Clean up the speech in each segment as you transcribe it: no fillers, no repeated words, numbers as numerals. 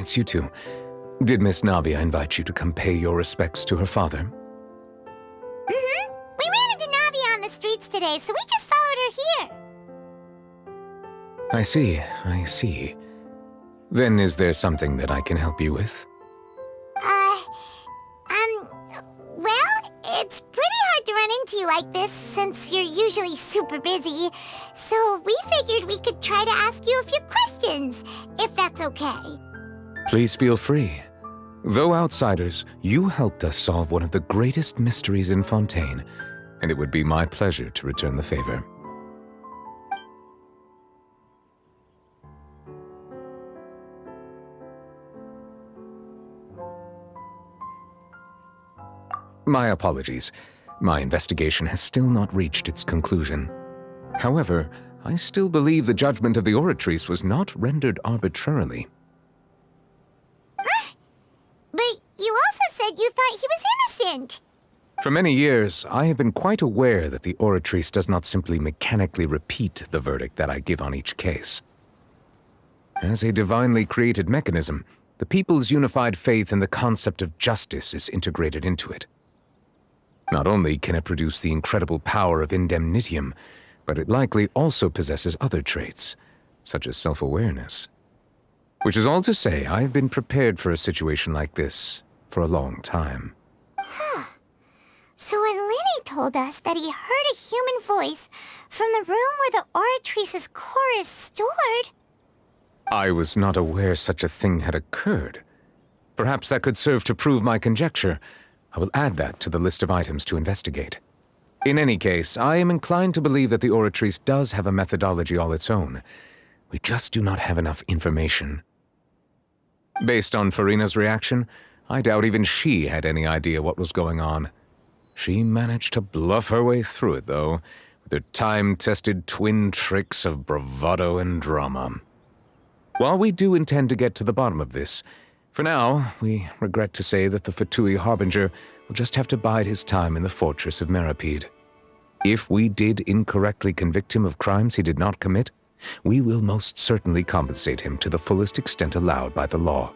it's you two. Did Miss Navia invite you to come pay your respects to her father? Mm-hmm. We ran into Navia on the streets today, so we just followed her here. I see. Then is there something that I can help you with? Well, it's pretty hard to run into you like this since you're usually super busy. So we figured we could try to ask you a few questions, if that's okay. Please feel free. Though outsiders, you helped us solve one of the greatest mysteries in Fontaine, and it would be my pleasure to return the favor. My apologies. My investigation has still not reached its conclusion. However, I still believe the judgment of the Oratrice was not rendered arbitrarily. But you also said you thought he was innocent. For many years, I have been quite aware that the Oratrice does not simply mechanically repeat the verdict that I give on each case. As a divinely created mechanism, the people's unified faith in the concept of justice is integrated into it. Not only can it produce the incredible power of indemnitium, but it likely also possesses other traits, such as self-awareness. Which is all to say, I have been prepared for a situation like this for a long time. So when Lenny told us that he heard a human voice from the room where the Oratrice's core is stored... I was not aware such a thing had occurred. Perhaps that could serve to prove my conjecture. I will add that to the list of items to investigate. In any case, I am inclined to believe that the Oratrice does have a methodology all its own. We just do not have enough information. Based on Farina's reaction, I doubt even she had any idea what was going on. She managed to bluff her way through it, though, with her time-tested twin tricks of bravado and drama. While we do intend to get to the bottom of this, for now, we regret to say that the Fatui Harbinger will just have to bide his time in the fortress of Meripede. If we did incorrectly convict him of crimes he did not commit, we will most certainly compensate him to the fullest extent allowed by the law.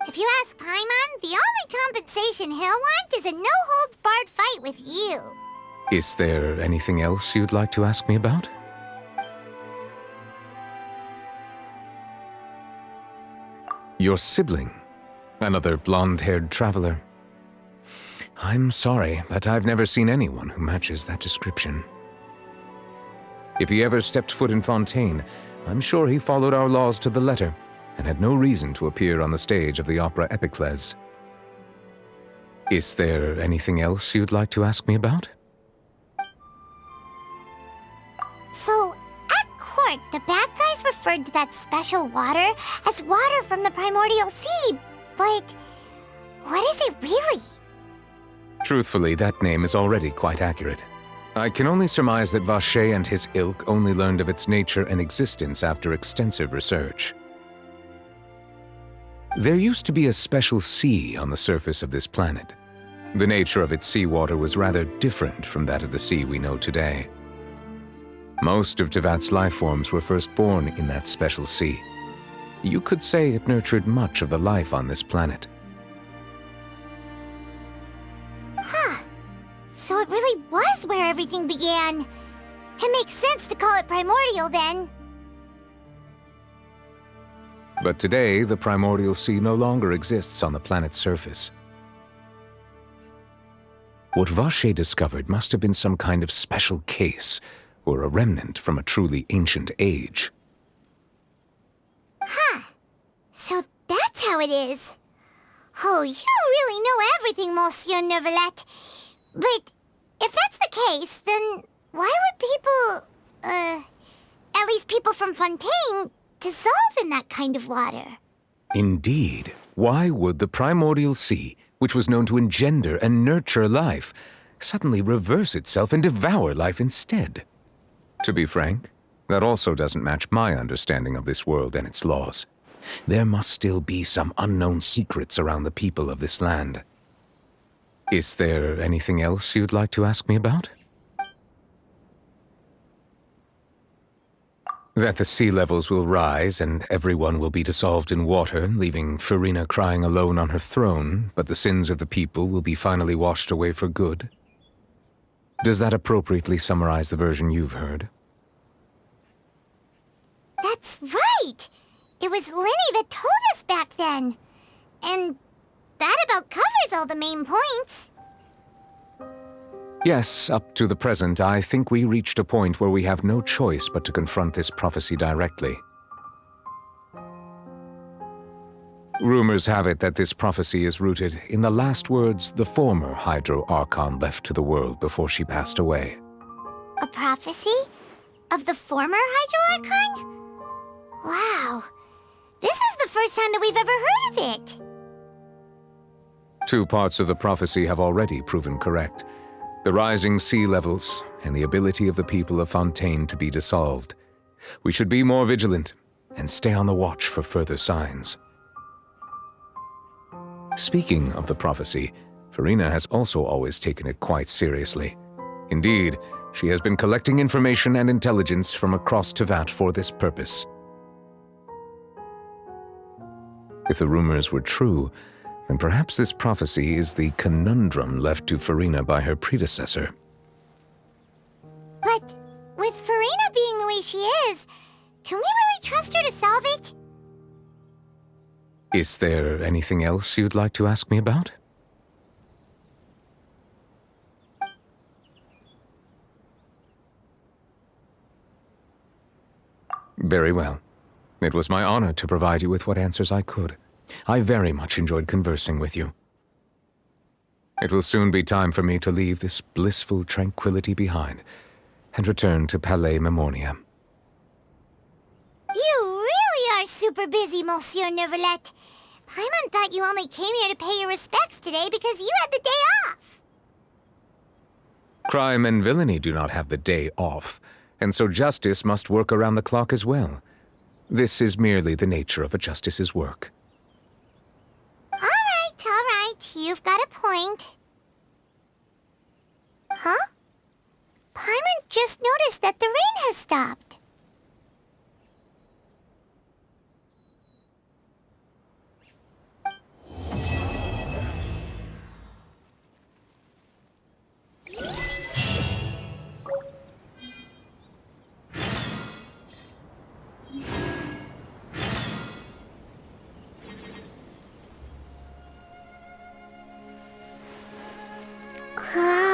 If you ask Paimon, the only compensation he'll want is a no-holds-barred fight with you. Is there anything else you'd like to ask me about? Your sibling, another blonde-haired traveler. I'm sorry, but I've never seen anyone who matches that description. If he ever stepped foot in Fontaine, I'm sure he followed our laws to the letter and had no reason to appear on the stage of the opera Epiclese. Is there anything else you'd like to ask me about? So, at court, the bad guys referred to that special water as water from the primordial sea, but what is it really? Truthfully, that name is already quite accurate. I can only surmise that Vacher and his ilk only learned of its nature and existence after extensive research. There used to be a special sea on the surface of this planet. The nature of its seawater was rather different from that of the sea we know today. Most of Tevat's life forms were first born in that special sea. You could say it nurtured much of the life on this planet. Huh. So it really was where everything began. It makes sense to call it primordial then. But today, the primordial sea no longer exists on the planet's surface. What Vacher discovered must have been some kind of special case, or a remnant from a truly ancient age. Huh. So that's how it is. Oh, you really know everything, Monsieur Neuvillette. But if that's the case, then why would people, at least people from Fontaine, dissolve in that kind of water? Indeed. Why would the primordial sea, which was known to engender and nurture life, suddenly reverse itself and devour life instead? To be frank, that also doesn't match my understanding of this world and its laws. There must still be some unknown secrets around the people of this land. Is there anything else you'd like to ask me about? That the sea levels will rise and everyone will be dissolved in water, leaving Farina crying alone on her throne, but the sins of the people will be finally washed away for good. Does that appropriately summarize the version you've heard? That's right! It was Lenny that told us back then. And that about covers all the main points. Yes, up to the present, I think we reached a point where we have no choice but to confront this prophecy directly. Rumors have it that this prophecy is rooted in the last words the former Hydro Archon left to the world before she passed away. A prophecy? Of the former Hydro Archon? Wow. This is the first time that we've ever heard of it. Two parts of the prophecy have already proven correct. The rising sea levels and the ability of the people of Fontaine to be dissolved. We should be more vigilant and stay on the watch for further signs. Speaking of the prophecy, Farina has also always taken it quite seriously. Indeed, she has been collecting information and intelligence from across Tevat for this purpose. If the rumors were true, then perhaps this prophecy is the conundrum left to Farina by her predecessor. But with Farina being the way she is, can we really trust her to solve it? Is there anything else you'd like to ask me about? Very well. It was my honor to provide you with what answers I could. I very much enjoyed conversing with you. It will soon be time for me to leave this blissful tranquility behind and return to Palais Memoria. You really are super busy, Monsieur Neuvillette. Paimon thought you only came here to pay your respects today because you had the day off. Crime and villainy do not have the day off, and so justice must work around the clock as well. This is merely the nature of a justice's work. All right, you've got a point. Huh? Paimon just noticed that the rain has stopped. Huh?